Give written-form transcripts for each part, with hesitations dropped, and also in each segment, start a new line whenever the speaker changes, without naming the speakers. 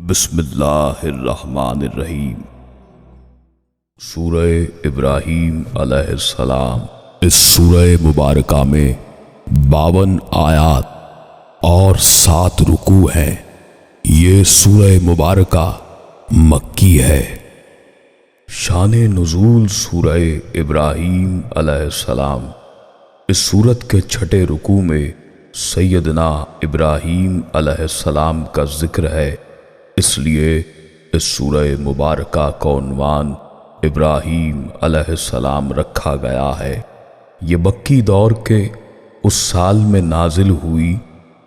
بسم اللہ الرحمن الرحیم۔ سورہ ابراہیم علیہ السلام۔ اس سورہ مبارکہ میں 52 آیات اور 7 رکوع ہیں۔ یہ سورہ مبارکہ مکی ہے۔ شان نزول سورہ ابراہیم علیہ السلام۔ اس سورت کے 6 رکوع میں سیدنا ابراہیم علیہ السلام کا ذکر ہے، اس لیے اس سورہ مبارکہ کا عنوان ابراہیم علیہ السلام رکھا گیا ہے۔ یہ مکی دور کے اس سال میں نازل ہوئی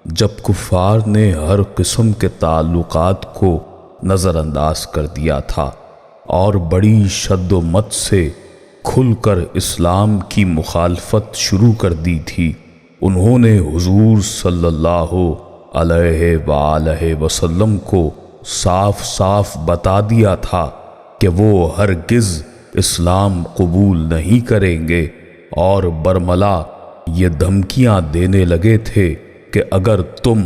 جب کفار نے ہر قسم کے تعلقات کو نظر انداز کر دیا تھا اور بڑی شد و مت سے کھل کر اسلام کی مخالفت شروع کر دی تھی۔ انہوں نے حضور صلی اللہ علیہ وآلہ وسلم کو صاف صاف بتا دیا تھا کہ وہ ہرگز اسلام قبول نہیں کریں گے، اور برملا یہ دھمکیاں دینے لگے تھے کہ اگر تم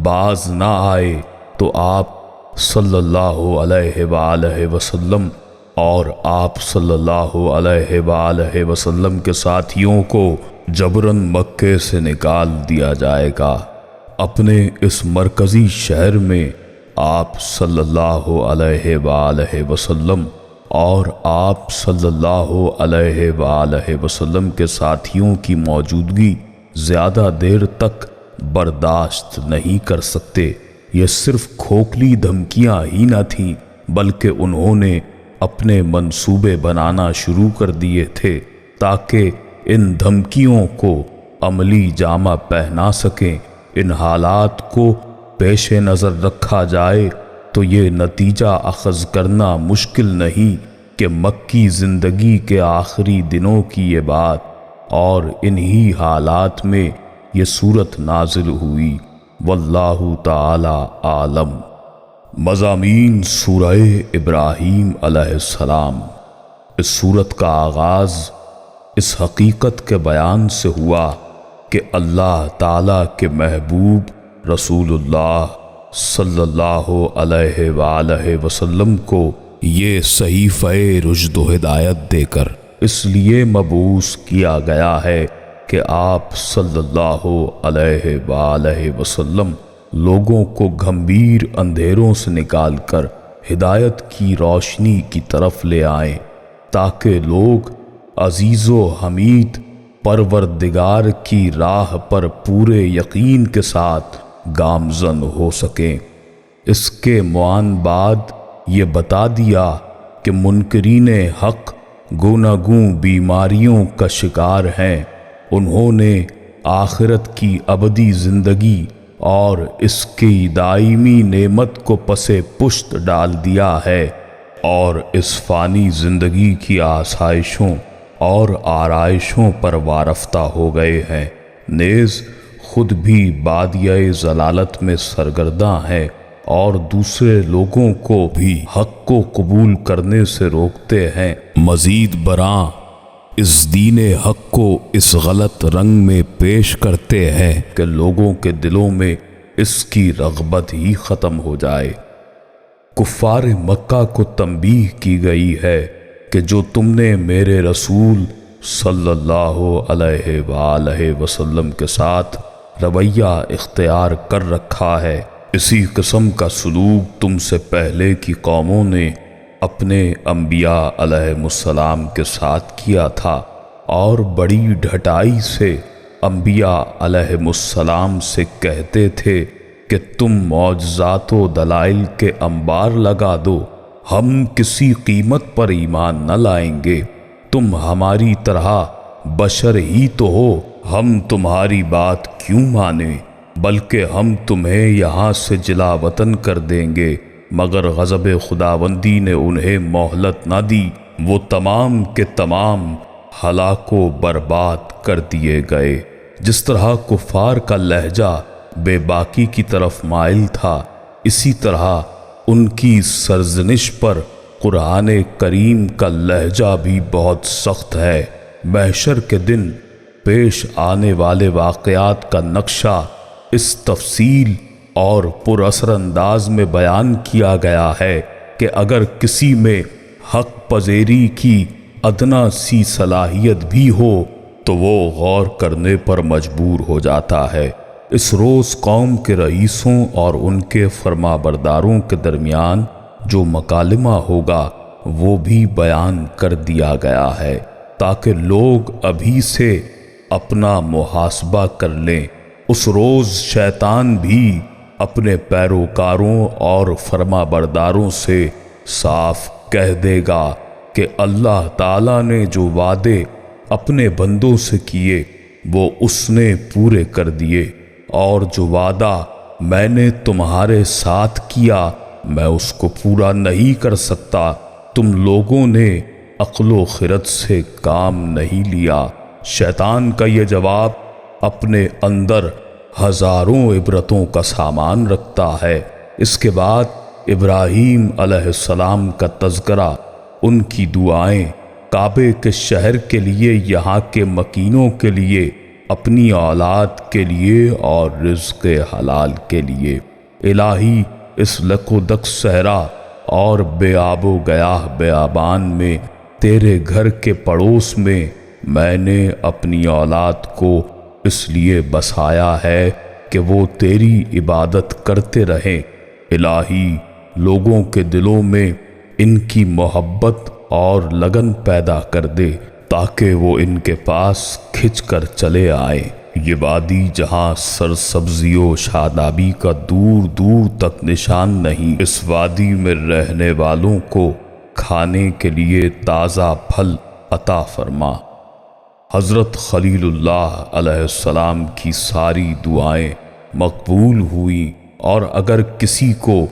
باز نہ آئے تو آپ صلی اللہ علیہ وآلہ وسلم اور آپ صلی اللہ علیہ وآلہ وسلم کے ساتھیوں کو جبراً مکے سے نکال دیا جائے گا۔ اپنے اس مرکزی شہر میں آپ صلی اللہ علیہ وآلہ وسلم اور آپ صلی اللہ علیہ وآلہ وسلم کے ساتھیوں کی موجودگی زیادہ دیر تک برداشت نہیں کر سکتے۔ یہ صرف کھوکھلی دھمکیاں ہی نہ تھیں، بلکہ انہوں نے اپنے منصوبے بنانا شروع کر دیے تھے تاکہ ان دھمکیوں کو عملی جامہ پہنا سکیں۔ ان حالات کو پیش نظر رکھا جائے تو یہ نتیجہ اخذ کرنا مشکل نہیں کہ مکی زندگی کے آخری دنوں کی یہ بات، اور انہی حالات میں یہ سورت نازل ہوئی۔ واللہ تعالی عالم۔ مضامین سورہ ابراہیم علیہ السلام۔ اس سورت کا آغاز اس حقیقت کے بیان سے ہوا کہ اللہ تعالیٰ کے محبوب رسول اللہ صلی اللہ علیہ وآلہ وسلم کو یہ صحیفہ رشد و ہدایت دے کر اس لیے مبعوث کیا گیا ہے کہ آپ صلی اللہ علیہ وآلہ وسلم لوگوں کو گھمبیر اندھیروں سے نکال کر ہدایت کی روشنی کی طرف لے آئیں، تاکہ لوگ عزیز و حمید پروردگار کی راہ پر پورے یقین کے ساتھ گامزن ہو سکیں۔ اس کے معان بعد یہ بتا دیا کہ منکرین حق گوناگوں بیماریوں کا شکار ہیں۔ انہوں نے آخرت کی ابدی زندگی اور اس کی دائمی نعمت کو پس پشت ڈال دیا ہے، اور اس فانی زندگی کی آسائشوں اور آرائشوں پر وارفتہ ہو گئے ہیں، نیز خود بھی بادیہ ضلالت میں سرگرداں ہیں، اور دوسرے لوگوں کو بھی حق کو قبول کرنے سے روکتے ہیں۔ مزید برآں اس دین حق کو اس غلط رنگ میں پیش کرتے ہیں کہ لوگوں کے دلوں میں اس کی رغبت ہی ختم ہو جائے۔ کفار مکہ کو تنبیہ کی گئی ہے کہ جو تم نے میرے رسول صلی اللہ علیہ وآلہ وسلم کے ساتھ رویہ اختیار کر رکھا ہے، اسی قسم کا سلوک تم سے پہلے کی قوموں نے اپنے انبیاء علیہ السلام کے ساتھ کیا تھا، اور بڑی ڈھٹائی سے انبیاء علیہ السلام سے کہتے تھے کہ تم معجزات و دلائل کے انبار لگا دو، ہم کسی قیمت پر ایمان نہ لائیں گے۔ تم ہماری طرح بشر ہی تو ہو، ہم تمہاری بات کیوں مانیں، بلکہ ہم تمہیں یہاں سے جلا وطن کر دیں گے۔ مگر غضب خداوندی نے انہیں مہلت نہ دی، وہ تمام کے تمام ہلاک و برباد کر دیے گئے۔ جس طرح کفار کا لہجہ بے باکی کی طرف مائل تھا، اسی طرح ان کی سرزنش پر قرآن کریم کا لہجہ بھی بہت سخت ہے۔ محشر کے دن پیش آنے والے واقعات کا نقشہ اس تفصیل اور پر اثر انداز میں بیان کیا گیا ہے کہ اگر کسی میں حق پذیری کی ادنا سی صلاحیت بھی ہو تو وہ غور کرنے پر مجبور ہو جاتا ہے۔ اس روز قوم کے رئیسوں اور ان کے فرما برداروں کے درمیان جو مکالمہ ہوگا وہ بھی بیان کر دیا گیا ہے تاکہ لوگ ابھی سے اپنا محاسبہ کر لیں۔ اس روز شیطان بھی اپنے پیروکاروں اور فرما برداروں سے صاف کہہ دے گا کہ اللہ تعالیٰ نے جو وعدے اپنے بندوں سے کیے وہ اس نے پورے کر دیے، اور جو وعدہ میں نے تمہارے ساتھ کیا میں اس کو پورا نہیں کر سکتا۔ تم لوگوں نے عقل و خرد سے کام نہیں لیا۔ شیطان کا یہ جواب اپنے اندر ہزاروں عبرتوں کا سامان رکھتا ہے۔ اس کے بعد ابراہیم علیہ السلام کا تذکرہ، ان کی دعائیں، کعبے کے شہر کے لیے، یہاں کے مکینوں کے لیے، اپنی اولاد کے لیے اور رزق حلال کے لیے۔ الہی اس لک و دک صحرا اور بے آب و گیاہ بیابان میں تیرے گھر کے پڑوس میں نے اپنی اولاد کو اس لیے بسایا ہے کہ وہ تیری عبادت کرتے رہیں۔ الہی لوگوں کے دلوں میں ان کی محبت اور لگن پیدا کر دے تاکہ وہ ان کے پاس کھچ کر چلے آئیں۔ یہ وادی جہاں سرسبزی و شادابی کا دور دور تک نشان نہیں، اس وادی میں رہنے والوں کو کھانے کے لیے تازہ پھل عطا فرما۔ حضرت خلیل اللہ علیہ السلام کی ساری دعائیں مقبول ہوئیں، اور اگر کسی کو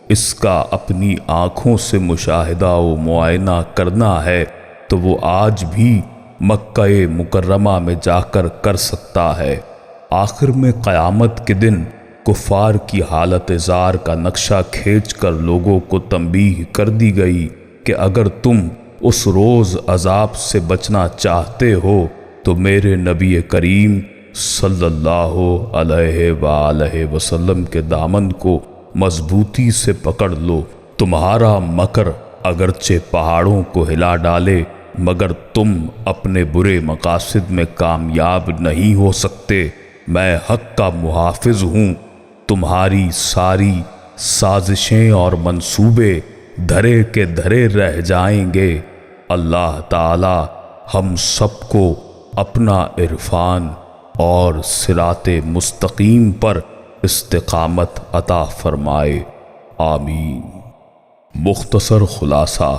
اس کا اپنی آنکھوں سے مشاہدہ و معائنہ کرنا ہے تو وہ آج بھی مکہ مکرمہ میں جا کر سکتا ہے۔ آخر میں قیامت کے دن کفار کی حالت زار کا نقشہ کھینچ کر لوگوں کو تنبیہ کر دی گئی کہ اگر تم اس روز عذاب سے بچنا چاہتے ہو تو میرے نبی کریم صلی اللہ علیہ وآلہ وسلم کے دامن کو مضبوطی سے پکڑ لو۔ تمہارا مکر اگرچہ پہاڑوں کو ہلا ڈالے مگر تم اپنے برے مقاصد میں کامیاب نہیں ہو سکتے۔ میں حق کا محافظ ہوں، تمہاری ساری سازشیں اور منصوبے دھرے کے دھرے رہ جائیں گے۔ اللہ تعالی ہم سب کو اپنا عرفان اور صراط مستقیم پر استقامت عطا فرمائے، آمین۔ مختصر خلاصہ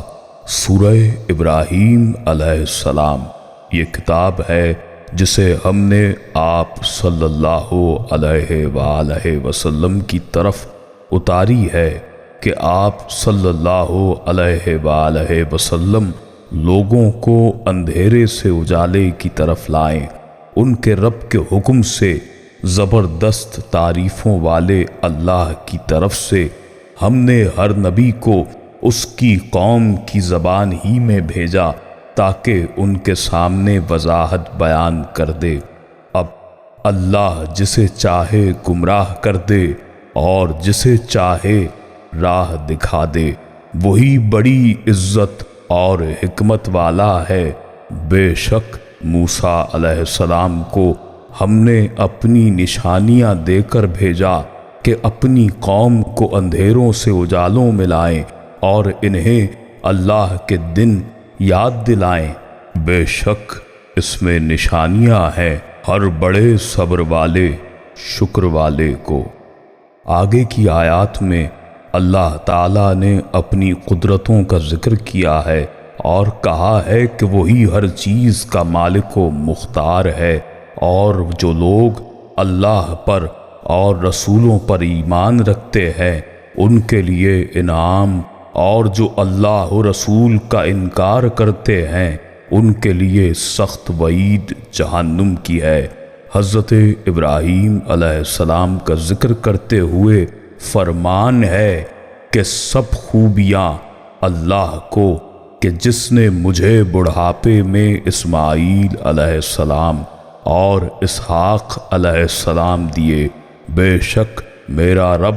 سورہ ابراہیم علیہ السلام یہ کتاب ہے جسے ہم نے آپ صلی اللہ علیہ وآلہ وسلم کی طرف اتاری ہے کہ آپ صلی اللہ علیہ وآلہ وسلم لوگوں کو اندھیرے سے اجالے کی طرف لائیں۔ ان کے رب کے حکم سے زبردست تعریفوں والے اللہ کی طرف سے ہم نے ہر نبی کو اس کی قوم کی زبان ہی میں بھیجا تاکہ ان کے سامنے وضاحت بیان کر دے۔ اب اللہ جسے چاہے گمراہ کر دے اور جسے چاہے راہ دکھا دے، وہی بڑی عزت اور حکمت والا ہے۔ بے شک موسیٰ علیہ السلام کو ہم نے اپنی نشانیاں دے کر بھیجا کہ اپنی قوم کو اندھیروں سے اجالوں میں لائیں اور انہیں اللہ کے دن یاد دلائیں۔ بے شک اس میں نشانیاں ہیں ہر بڑے صبر والے شکر والے کو۔ آگے کی آیات میں اللہ تعالیٰ نے اپنی قدرتوں کا ذکر کیا ہے اور کہا ہے کہ وہی ہر چیز کا مالک و مختار ہے، اور جو لوگ اللہ پر اور رسولوں پر ایمان رکھتے ہیں ان کے لیے انعام، اور جو اللہ و رسول کا انکار کرتے ہیں ان کے لیے سخت وعید جہنم کی ہے۔ حضرت ابراہیم علیہ السلام کا ذکر کرتے ہوئے فرمان ہے کہ سب خوبیاں اللہ کو کہ جس نے مجھے بڑھاپے میں اسماعیل علیہ السلام اور اسحاق علیہ السلام دیے۔ بے شک میرا رب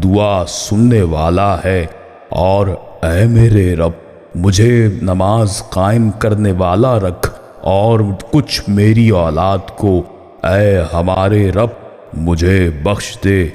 دعا سننے والا ہے، اور اے میرے رب مجھے نماز قائم کرنے والا رکھ، اور کچھ میری اولاد کو، اے ہمارے رب مجھے بخش دے،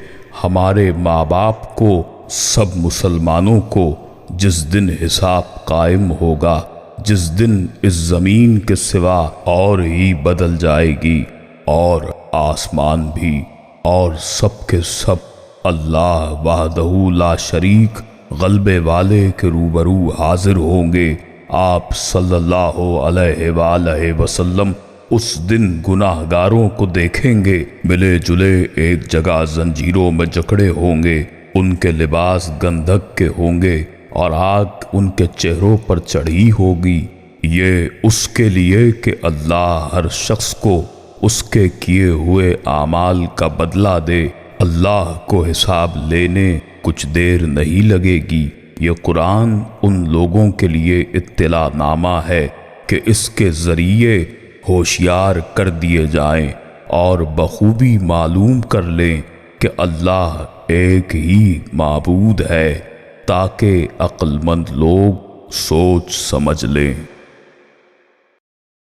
ہمارے ماں باپ کو، سب مسلمانوں کو، جس دن حساب قائم ہوگا، جس دن اس زمین کے سوا اور ہی بدل جائے گی، اور آسمان بھی، اور سب کے سب اللہ وحدہ لا شریک غلبے والے کے روبرو حاضر ہوں گے۔ آپ صلی اللہ علیہ وآلہ وسلم اس دن گناہ گاروں کو دیکھیں گے، ملے جلے ایک جگہ زنجیروں میں جکڑے ہوں گے، ان کے لباس گندھک کے ہوں گے، اور آگ ان کے چہروں پر چڑھی ہوگی۔ یہ اس کے لیے کہ اللہ ہر شخص کو اس کے کیے ہوئے اعمال کا بدلہ دے۔ اللہ کو حساب لینے کچھ دیر نہیں لگے گی۔ یہ قرآن ان لوگوں کے لیے اطلاع نامہ ہے کہ اس کے ذریعے ہوشیار کر دیے جائیں اور بخوبی معلوم کر لیں کہ اللہ ایک ہی معبود ہے، تاکہ عقل مند لوگ سوچ سمجھ لیں۔